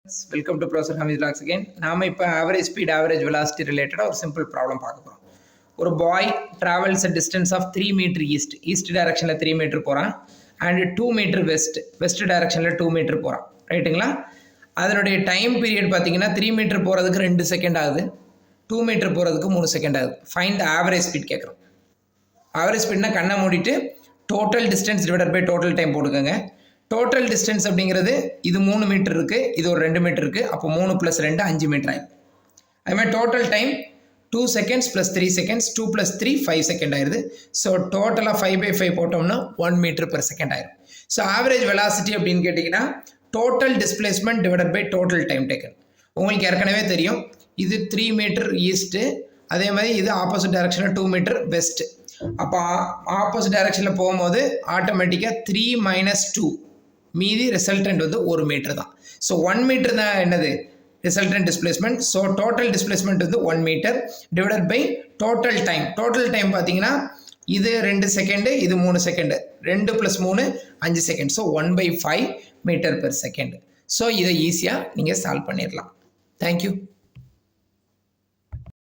Welcome to Professor Hamid Vlogs again. நாம இப்போ average speed, average velocity related ஒரு simple problem பார்க்க போகிறோம். ஒரு boy travels a distance of 3 meter east directionல 3 meter போகிறான் and 2 meter west directionல 2 meter போகிறான் ரைட்டுங்களா? அதனுடைய டைம் பீரியட் பார்த்தீங்கன்னா 3 meter போகிறதுக்கு 2 செகண்ட் ஆகுது, 2 meter போகிறதுக்கு 3 செகண்ட் ஆகுது. ஃபைண்ட் த ஆவரேஜ் ஸ்பீட் கேட்குறோம். ஆவரேஜ் ஸ்பீட்னா கண்ணை மூடிட்டு total distance divided by total time போட்டுக்கோங்க. டோட்டல் டிஸ்டன்ஸ் அப்படிங்கிறது இது 3 மீட்டர் இருக்குது, இது ஒரு 2 மீட்டர் இருக்குது. அப்போ 3 + 2 5 மீட்டர் ஆயிடும். அதுமாதிரி டோட்டல் டைம் 2 seconds + 3 seconds 2 + 3 5 செகண்ட் ஆயிடுது. ஸோ டோட்டலாக 5/5 போட்டோம்னா 1 மீட்டர் per செகண்ட் ஆயிடும். ஸோ ஆவரேஜ் வெலாசிட்டி அப்படின்னு கேட்டிங்கன்னா total displacement divided by total time taken. உங்களுக்கு ஏற்கனவே தெரியும், இது 3 மீட்டர் ஈஸ்ட்டு, அதே மாதிரி இது ஆப்போசிட் டைரக்ஷனில் 2 மீட்டர் வெஸ்ட்டு. அப்போ ஆப்போசிட் டைரக்ஷனில் போகும்போது ஆட்டோமேட்டிக்காக 3 - 2 மீதி ரிசல்டன்ட் வந்து 1 மீட்டர் தான். ஸோ 1 மீட்டர் தான் என்னது resultant displacement. So total displacement வந்து 1 metre divided by total time. Total time பார்த்தீங்கன்னா இது 2 செகண்டு, இது 3 second, 2 + 3 5 second. So 1/5 metre per second. So இதை ஈஸியாக நீங்கள் சால்வ் பண்ணிடலாம். தேங்க்யூ.